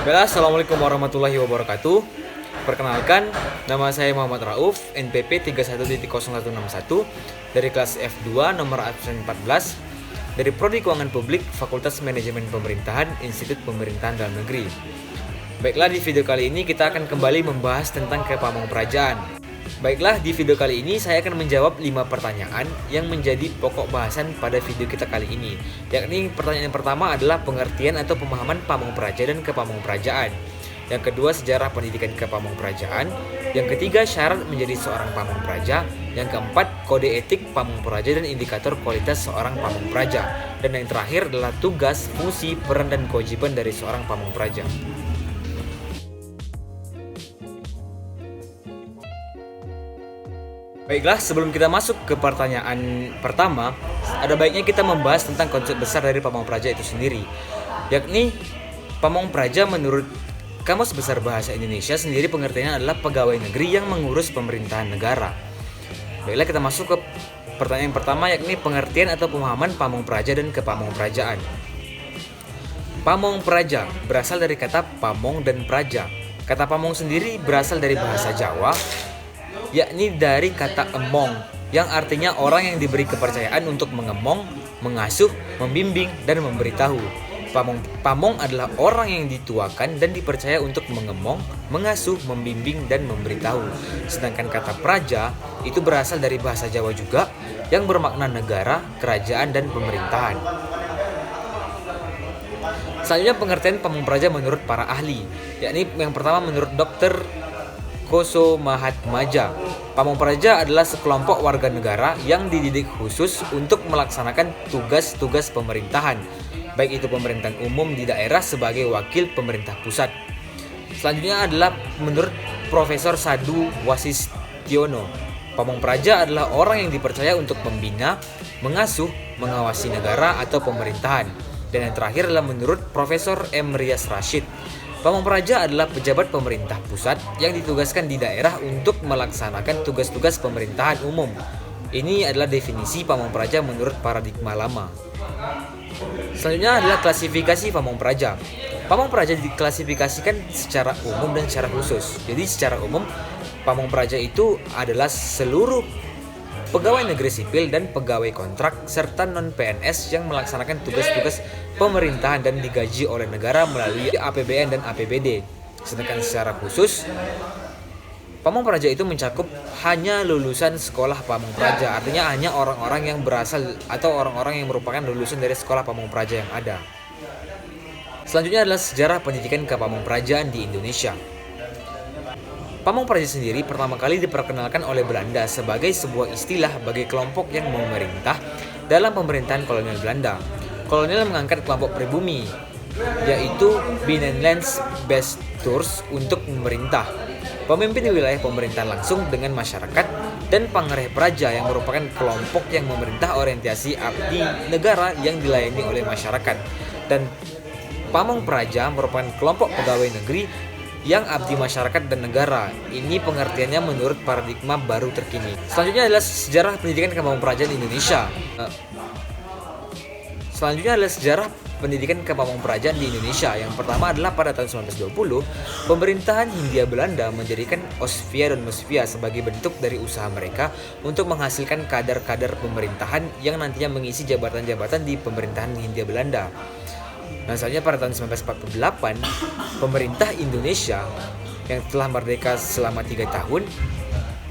Assalamualaikum warahmatullahi wabarakatuh. Perkenalkan, nama saya Muhammad Rauf, NPP 31.0161 dari kelas F2 nomor absen 14 dari Prodi Keuangan Publik Fakultas Manajemen Pemerintahan Institut Pemerintahan Dalam Negeri. Baiklah, di video kali ini kita akan kembali membahas tentang kepamongprajaan. Baiklah, di video kali ini saya akan menjawab 5 pertanyaan yang menjadi pokok bahasan pada video kita kali ini. Yakni pertanyaan yang pertama adalah pengertian atau pemahaman pamongpraja dan kepamongprajaan. Yang kedua, sejarah pendidikan kepamongprajaan. Yang ketiga, syarat menjadi seorang pamongpraja. Yang keempat, kode etik pamongpraja dan indikator kualitas seorang pamongpraja. Dan yang terakhir adalah tugas, fungsi, peran, dan kewajiban dari seorang pamongpraja. Baiklah, sebelum kita masuk ke pertanyaan pertama, ada baiknya kita membahas tentang konsep besar dari pamongpraja itu sendiri. Yakni, pamongpraja menurut Kamus Besar Bahasa Indonesia sendiri pengertiannya adalah pegawai negeri yang mengurus pemerintahan negara. Baiklah, kita masuk ke pertanyaan yang pertama, yakni pengertian atau pemahaman pamongpraja dan kepamongprajaan. Pamongpraja berasal dari kata pamong dan praja. Kata pamong sendiri berasal dari bahasa Jawa, yakni dari kata emong, yang artinya orang yang diberi kepercayaan untuk mengemong, mengasuh, membimbing, dan memberitahu. Pamong adalah orang yang dituakan dan dipercaya untuk mengemong, mengasuh, membimbing, dan memberitahu. Sedangkan kata praja itu berasal dari bahasa Jawa juga, yang bermakna negara, kerajaan, dan pemerintahan. Selanjutnya pengertian pamongpraja menurut para ahli, yakni yang pertama menurut Dr. Koso Mahatmaja. Pamongpraja adalah sekelompok warga negara yang dididik khusus untuk melaksanakan tugas-tugas pemerintahan, baik itu pemerintahan umum di daerah sebagai wakil pemerintah pusat. Selanjutnya adalah menurut Profesor Sadu Wasistiono. Pamongpraja adalah orang yang dipercaya untuk membina, mengasuh, mengawasi negara atau pemerintahan. Dan yang terakhir adalah menurut Profesor M. Rias Rashid. Pamongpraja adalah pejabat pemerintah pusat yang ditugaskan di daerah untuk melaksanakan tugas-tugas pemerintahan umum. Ini adalah definisi pamongpraja menurut paradigma lama. Selanjutnya adalah klasifikasi pamongpraja. Pamongpraja diklasifikasikan secara umum dan secara khusus. Jadi secara umum, pamongpraja itu adalah seluruh pegawai negeri sipil dan pegawai kontrak serta non-PNS yang melaksanakan tugas-tugas pemerintahan dan digaji oleh negara melalui APBN dan APBD. Sedangkan secara khusus, pamongpraja itu mencakup hanya lulusan sekolah pamongpraja, artinya hanya orang-orang yang berasal atau orang-orang yang merupakan lulusan dari sekolah pamongpraja yang ada. Selanjutnya adalah sejarah pendidikan kepamongprajaan di Indonesia. Pamongpraja sendiri pertama kali diperkenalkan oleh Belanda sebagai sebuah istilah bagi kelompok yang memerintah dalam pemerintahan kolonial Belanda. Kolonial mengangkat kelompok pribumi, yaitu Binnenlands Bestuurs untuk memerintah, pemimpin wilayah pemerintahan langsung dengan masyarakat, dan pangereh praja yang merupakan kelompok yang memerintah orientasi abdi negara yang dilayani oleh masyarakat. Dan pamongpraja merupakan kelompok pegawai negeri yang abdi masyarakat dan negara. Ini pengertiannya menurut paradigma baru terkini. Selanjutnya adalah sejarah pendidikan kepamongprajaan di Indonesia. Yang pertama adalah pada tahun 1920, pemerintahan Hindia Belanda mendirikan Osvia dan Mosvia sebagai bentuk dari usaha mereka untuk menghasilkan kader-kader pemerintahan yang nantinya mengisi jabatan-jabatan di pemerintahan Hindia Belanda. Nah, selanjutnya pada tahun 1948, pemerintah Indonesia yang telah merdeka selama 3 tahun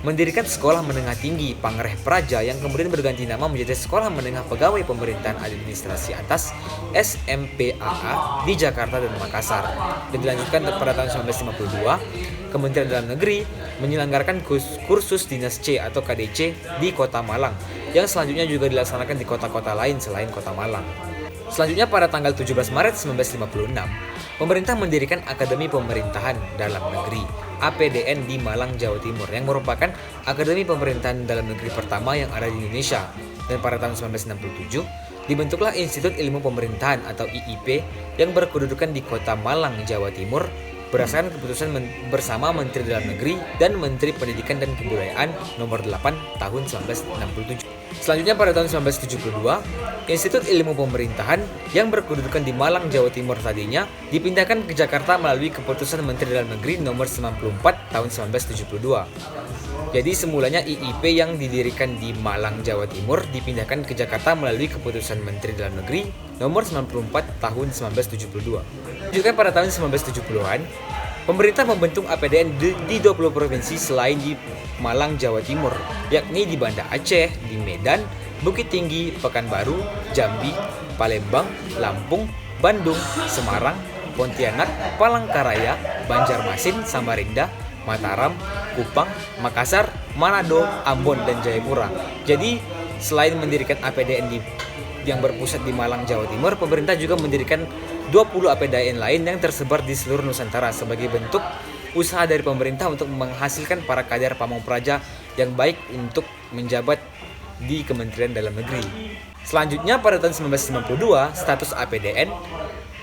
mendirikan Sekolah Menengah Tinggi Pangereh Praja yang kemudian berganti nama menjadi Sekolah Menengah Pegawai Pemerintahan Administrasi Atas SMPAA di Jakarta dan Makassar. Dan dilanjutkan pada tahun 1952, Kementerian Dalam Negeri menyelenggarakan kursus Dinas C atau KDC di Kota Malang, yang selanjutnya juga dilaksanakan di kota-kota lain selain Kota Malang. Selanjutnya pada tanggal 17 Maret 1956, pemerintah mendirikan Akademi Pemerintahan Dalam Negeri APDN di Malang, Jawa Timur, yang merupakan Akademi Pemerintahan Dalam Negeri pertama yang ada di Indonesia. Dan pada tahun 1967, dibentuklah Institut Ilmu Pemerintahan atau IIP yang berkedudukan di Kota Malang, Jawa Timur, berdasarkan keputusan bersama Menteri Dalam Negeri dan Menteri Pendidikan dan Kebudayaan nomor 8 tahun 1967. Selanjutnya pada tahun 1972, Institut Ilmu Pemerintahan yang berkedudukan di Malang, Jawa Timur tadinya dipindahkan ke Jakarta melalui keputusan Menteri Dalam Negeri nomor 94 tahun 1972. Jadi semulanya IIP yang didirikan di Malang, Jawa Timur dipindahkan ke Jakarta melalui keputusan Menteri Dalam Negeri nomor 94 tahun 1972. Juga pada tahun 1970-an, pemerintah membentuk APDN di 20 provinsi selain di Malang, Jawa Timur, yakni di Banda Aceh, di Medan, Bukit Tinggi, Pekanbaru, Jambi, Palembang, Lampung, Bandung, Semarang, Pontianak, Palangkaraya, Banjarmasin, Samarinda, Mataram, Kupang, Makassar, Manado, Ambon, dan Jayapura. Jadi selain mendirikan APDN yang berpusat di Malang, Jawa Timur, pemerintah juga mendirikan 20 APDN lain yang tersebar di seluruh Nusantara sebagai bentuk usaha dari pemerintah untuk menghasilkan para kader pamong praja yang baik untuk menjabat di Kementerian Dalam Negeri. Selanjutnya pada tahun 1992, status APDN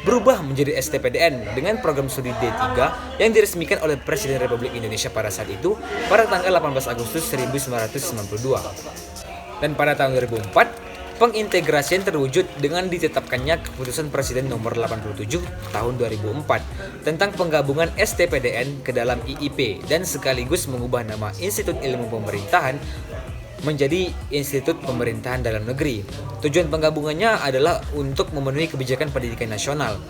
berubah menjadi STPDN dengan program studi D3 yang diresmikan oleh Presiden Republik Indonesia pada saat itu pada tanggal 18 Agustus 1992. Dan pada tahun 2004, pengintegrasian terwujud dengan ditetapkannya keputusan Presiden nomor 87 tahun 2004 tentang penggabungan STPDN ke dalam IIP dan sekaligus mengubah nama Institut Ilmu Pemerintahan menjadi Institut Pemerintahan Dalam Negeri. Tujuan penggabungannya adalah untuk memenuhi kebijakan pendidikan nasional,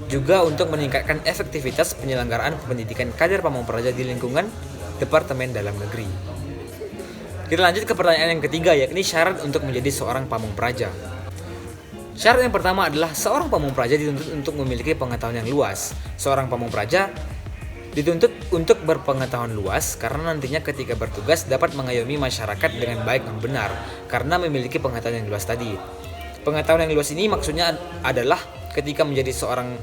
juga untuk meningkatkan efektivitas penyelenggaraan pendidikan kader pamong praja di lingkungan Departemen Dalam Negeri. Kita lanjut ke pertanyaan yang ketiga, yakni syarat untuk menjadi seorang pamong praja. Syarat yang pertama adalah seorang pamong praja dituntut untuk memiliki pengetahuan yang luas. Seorang pamong praja dituntut untuk berpengetahuan luas karena nantinya ketika bertugas dapat mengayomi masyarakat dengan baik dan benar karena memiliki pengetahuan yang luas tadi. Pengetahuan yang luas ini maksudnya adalah ketika menjadi seorang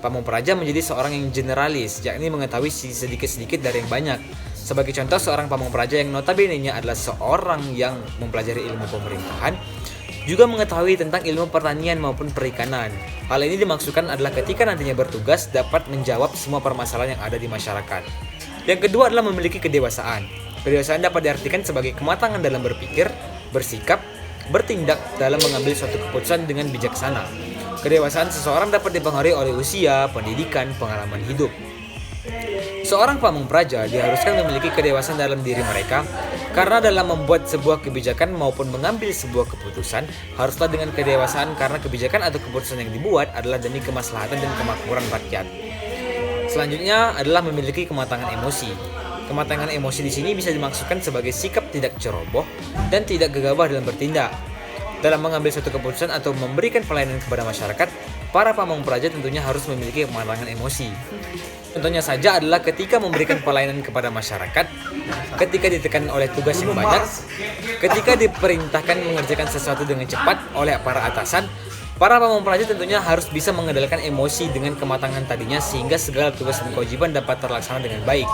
pamong praja menjadi seorang yang generalis, yakni mengetahui sedikit-sedikit dari yang banyak. Sebagai contoh, seorang pamong praja yang notabene-nya adalah seorang yang mempelajari ilmu pemerintahan juga mengetahui tentang ilmu pertanian maupun perikanan. Hal ini dimaksudkan adalah ketika nantinya bertugas dapat menjawab semua permasalahan yang ada di masyarakat. Yang kedua adalah memiliki kedewasaan. Kedewasaan dapat diartikan sebagai kematangan dalam berpikir, bersikap, bertindak dalam mengambil suatu keputusan dengan bijaksana. Kedewasaan seseorang dapat dipengaruhi oleh usia, pendidikan, pengalaman hidup. Seorang pamong praja diharuskan memiliki kedewasaan dalam diri mereka karena dalam membuat sebuah kebijakan maupun mengambil sebuah keputusan haruslah dengan kedewasaan karena kebijakan atau keputusan yang dibuat adalah demi kemaslahatan dan kemakmuran rakyat. Selanjutnya adalah memiliki kematangan emosi. Kematangan emosi di sini bisa dimaksudkan sebagai sikap tidak ceroboh dan tidak gegabah dalam bertindak. Dalam mengambil suatu keputusan atau memberikan pelayanan kepada masyarakat, para pamong praja tentunya harus memiliki kematangan emosi. Contohnya saja adalah ketika memberikan pelayanan kepada masyarakat, ketika ditekan oleh tugas yang banyak, ketika diperintahkan mengerjakan sesuatu dengan cepat oleh para atasan, para pamong praja tentunya harus bisa mengendalikan emosi dengan kematangan tadinya sehingga segala tugas dan kewajiban dapat terlaksana dengan baik.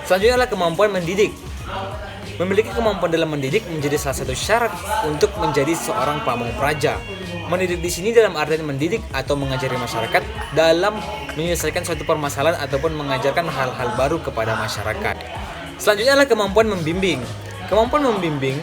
Selanjutnya adalah kemampuan mendidik. Memiliki kemampuan dalam mendidik menjadi salah satu syarat untuk menjadi seorang pamong praja. Mendidik di sini dalam artian mendidik atau mengajari masyarakat dalam menyelesaikan suatu permasalahan ataupun mengajarkan hal-hal baru kepada masyarakat. Selanjutnya adalah kemampuan membimbing. Kemampuan membimbing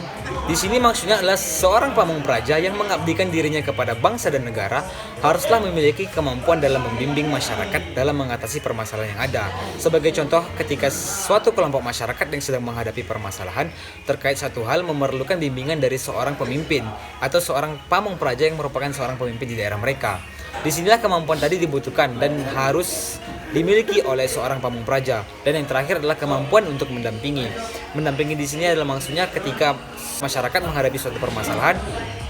di sini maksudnya adalah seorang pamong praja yang mengabdikan dirinya kepada bangsa dan negara haruslah memiliki kemampuan dalam membimbing masyarakat dalam mengatasi permasalahan yang ada. Sebagai contoh, ketika suatu kelompok masyarakat yang sedang menghadapi permasalahan terkait satu hal memerlukan bimbingan dari seorang pemimpin atau seorang pamong praja yang merupakan seorang pemimpin di daerah mereka. Disinilah kemampuan tadi dibutuhkan dan harus dimiliki oleh seorang pamong praja. Dan yang terakhir adalah kemampuan untuk mendampingi. Mendampingi di sini adalah maksudnya ketika masyarakat menghadapi suatu permasalahan,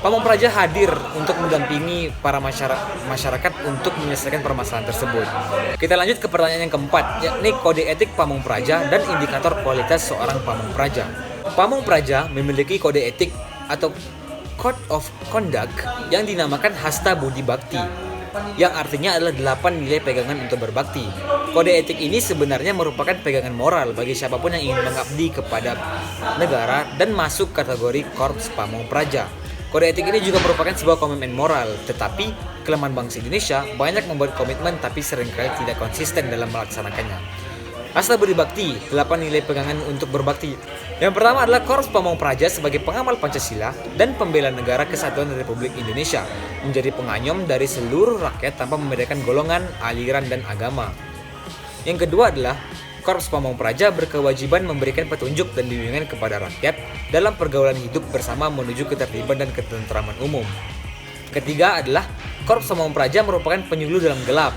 pamong praja hadir untuk mendampingi para masyarakat untuk menyelesaikan permasalahan tersebut. Kita lanjut ke pertanyaan yang keempat, yakni kode etik pamong praja dan indikator kualitas seorang pamong praja. Pamong praja memiliki kode etik atau Code of Conduct yang dinamakan Hasta Budi Bakti, yang artinya adalah 8 nilai pegangan untuk berbakti. Kode etik ini sebenarnya merupakan pegangan moral bagi siapapun yang ingin mengabdi kepada negara dan masuk kategori Korps Pamong Praja. Kode etik ini juga merupakan sebuah komitmen moral, tetapi kelemahan bangsa Indonesia banyak membuat komitmen tapi seringkali tidak konsisten dalam melaksanakannya. Rasa budi bakti, 8 nilai pegangan untuk berbakti. Yang pertama adalah Korps Pamong Praja sebagai pengamal Pancasila dan pembela negara kesatuan Republik Indonesia, menjadi penganyom dari seluruh rakyat tanpa membedakan golongan, aliran, dan agama. Yang kedua adalah Korps Pamong Praja berkewajiban memberikan petunjuk dan bimbingan kepada rakyat dalam pergaulan hidup bersama menuju ketertiban dan ketentraman umum. Ketiga adalah Korps Pamong Praja merupakan penyuluh dalam gelap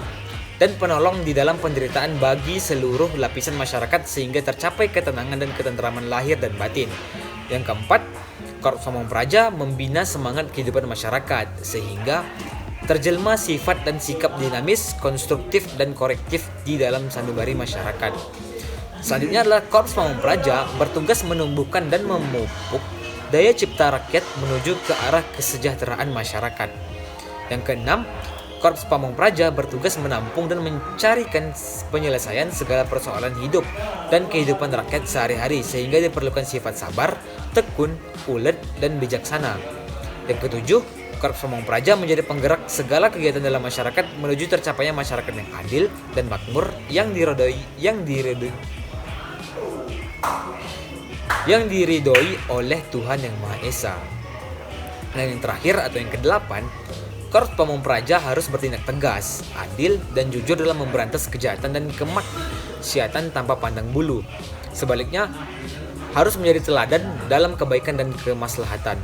dan penolong di dalam penderitaan bagi seluruh lapisan masyarakat sehingga tercapai ketenangan dan ketentraman lahir dan batin. Yang keempat, Korps Pamong Praja membina semangat kehidupan masyarakat sehingga terjelma sifat dan sikap dinamis, konstruktif, dan korektif di dalam sanubari masyarakat. Selanjutnya adalah Korps Pamong Praja bertugas menumbuhkan dan memupuk daya cipta rakyat menuju ke arah kesejahteraan masyarakat. Yang keenam, Korps Pamong Praja bertugas menampung dan mencarikan penyelesaian segala persoalan hidup dan kehidupan rakyat sehari-hari sehingga diperlukan sifat sabar, tekun, ulet, dan bijaksana. Yang ketujuh, Korps Pamong Praja menjadi penggerak segala kegiatan dalam masyarakat menuju tercapainya masyarakat yang adil dan makmur yang diridhoi oleh Tuhan Yang Maha Esa. Dan yang terakhir atau yang kedelapan, Korps Pamong Praja harus bertindak tegas, adil, dan jujur dalam memberantas kejahatan dan kemaksiatan tanpa pandang bulu. Sebaliknya, harus menjadi teladan dalam kebaikan dan kemaslahatan.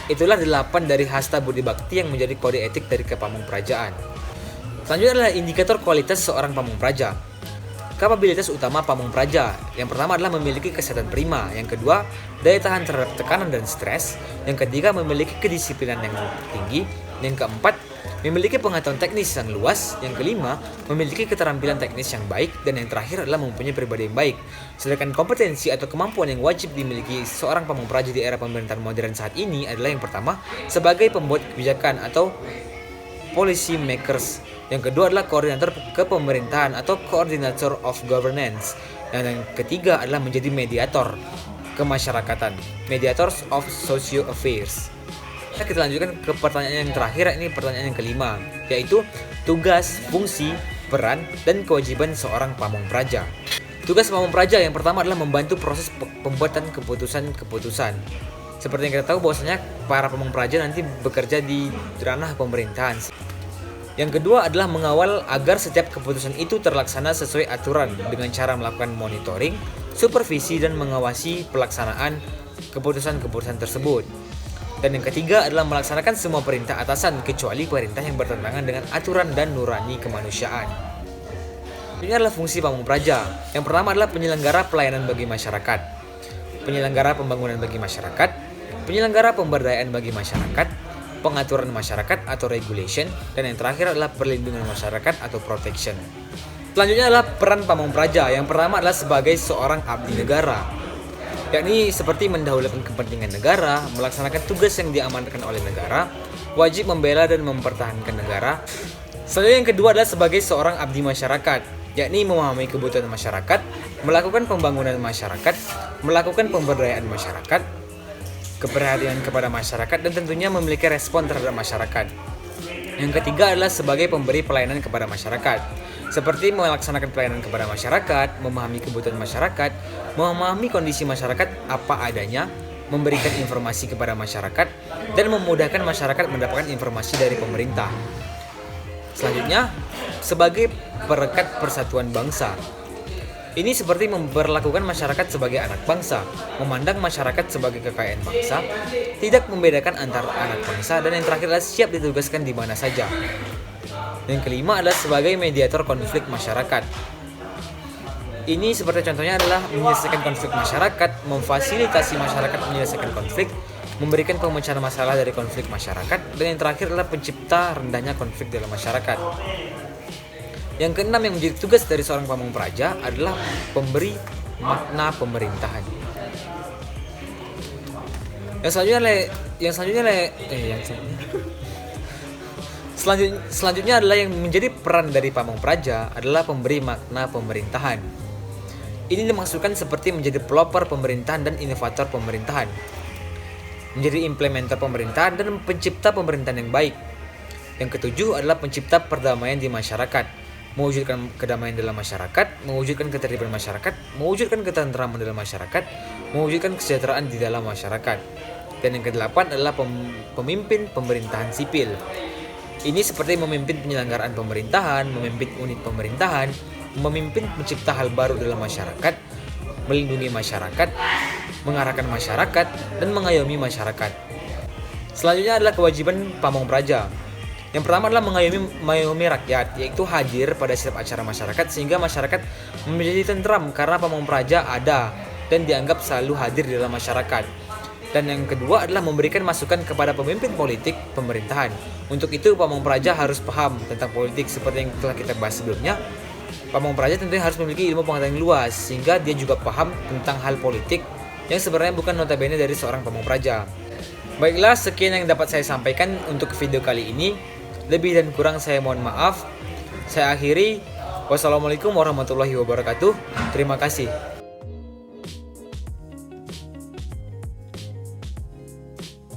Itulah 8 dari hasta budi bakti yang menjadi kode etik dari kepamongprajaan. Selanjutnya adalah indikator kualitas seorang pamong praja. Kapabilitas utama pamong praja, yang pertama adalah memiliki kesehatan prima, yang kedua daya tahan terhadap tekanan dan stres, yang ketiga memiliki kedisiplinan yang tinggi, yang keempat memiliki pengetahuan teknis yang luas, yang kelima memiliki keterampilan teknis yang baik, dan yang terakhir adalah mempunyai pribadi yang baik. Sedangkan kompetensi atau kemampuan yang wajib dimiliki seorang pamong praja di era pemerintahan modern saat ini adalah yang pertama sebagai pembuat kebijakan atau policy makers, yang kedua adalah koordinator kepemerintahan atau coordinator of governance, dan yang ketiga adalah menjadi mediator kemasyarakatan, mediators of socio affairs. Kita lanjutkan ke pertanyaan yang terakhir, ini pertanyaan yang kelima, yaitu tugas, fungsi, peran, dan kewajiban seorang pamong praja. Tugas pamong praja yang pertama adalah membantu proses pembuatan keputusan-keputusan. Seperti yang kita tahu bahwasanya para pamong praja nanti bekerja di ranah pemerintahan. Yang kedua adalah mengawal agar setiap keputusan itu terlaksana sesuai aturan dengan cara melakukan monitoring, supervisi, dan mengawasi pelaksanaan keputusan-keputusan tersebut. Dan yang ketiga adalah melaksanakan semua perintah atasan kecuali perintah yang bertentangan dengan aturan dan nurani kemanusiaan. Ini adalah fungsi pamong praja. Yang pertama adalah penyelenggara pelayanan bagi masyarakat, penyelenggara pembangunan bagi masyarakat, penyelenggara pemberdayaan bagi masyarakat, pengaturan masyarakat atau regulation, dan yang terakhir adalah perlindungan masyarakat atau protection. Selanjutnya adalah peran pamong praja. Yang pertama adalah sebagai seorang abdi negara, yakni seperti mendahulukan kepentingan negara, melaksanakan tugas yang diamanatkan oleh negara, wajib membela dan mempertahankan negara. Selanjutnya yang kedua adalah sebagai seorang abdi masyarakat, yakni memahami kebutuhan masyarakat, melakukan pembangunan masyarakat, melakukan pemberdayaan masyarakat, keperhatian kepada masyarakat, dan tentunya memiliki respon terhadap masyarakat. Yang ketiga adalah sebagai pemberi pelayanan kepada masyarakat, seperti melaksanakan pelayanan kepada masyarakat, memahami kebutuhan masyarakat, memahami kondisi masyarakat apa adanya, memberikan informasi kepada masyarakat, dan memudahkan masyarakat mendapatkan informasi dari pemerintah. Selanjutnya, sebagai perekat persatuan bangsa. Ini seperti memperlakukan masyarakat sebagai anak bangsa, memandang masyarakat sebagai kekayaan bangsa, tidak membedakan antara anak bangsa, dan yang terakhir adalah siap ditugaskan di mana saja. Yang kelima adalah sebagai mediator konflik masyarakat. Ini seperti contohnya adalah menyelesaikan konflik masyarakat, memfasilitasi masyarakat menyelesaikan konflik, memberikan pemecahan masalah dari konflik masyarakat, dan yang terakhir adalah pencipta rendahnya konflik dalam masyarakat. Yang keenam yang menjadi tugas dari seorang pamong praja adalah pemberi makna pemerintahan. Selanjutnya adalah yang menjadi peran dari pamong praja adalah pemberi makna pemerintahan. Ini dimaksudkan seperti menjadi pelopor pemerintahan dan inovator pemerintahan. menjadi implementer pemerintahan dan pencipta pemerintahan yang baik. Yang ketujuh adalah pencipta perdamaian di masyarakat, mewujudkan kedamaian dalam masyarakat, mewujudkan ketertiban masyarakat, mewujudkan ketentraman dalam masyarakat, mewujudkan kesejahteraan di dalam masyarakat. Dan yang kedelapan adalah pemimpin pemerintahan sipil. Ini seperti memimpin penyelenggaraan pemerintahan, memimpin unit pemerintahan, memimpin pencipta hal baru dalam masyarakat, melindungi masyarakat, mengarahkan masyarakat, dan mengayomi masyarakat. Selanjutnya adalah kewajiban pamong praja. Yang pertama adalah mengayomi rakyat, yaitu hadir pada setiap acara masyarakat sehingga masyarakat menjadi tentram karena pamong praja ada dan dianggap selalu hadir di dalam masyarakat. Dan yang kedua adalah memberikan masukan kepada pemimpin politik pemerintahan. Untuk itu pamong praja harus paham tentang politik seperti yang telah kita bahas sebelumnya. Pamong praja tentunya harus memiliki ilmu pengetahuan yang luas sehingga dia juga paham tentang hal politik yang sebenarnya bukan notabene dari seorang pamong praja. Baiklah, sekian yang dapat saya sampaikan untuk video kali ini. Lebih dan kurang saya mohon maaf. Saya akhiri. Wassalamualaikum warahmatullahi wabarakatuh. Terima kasih.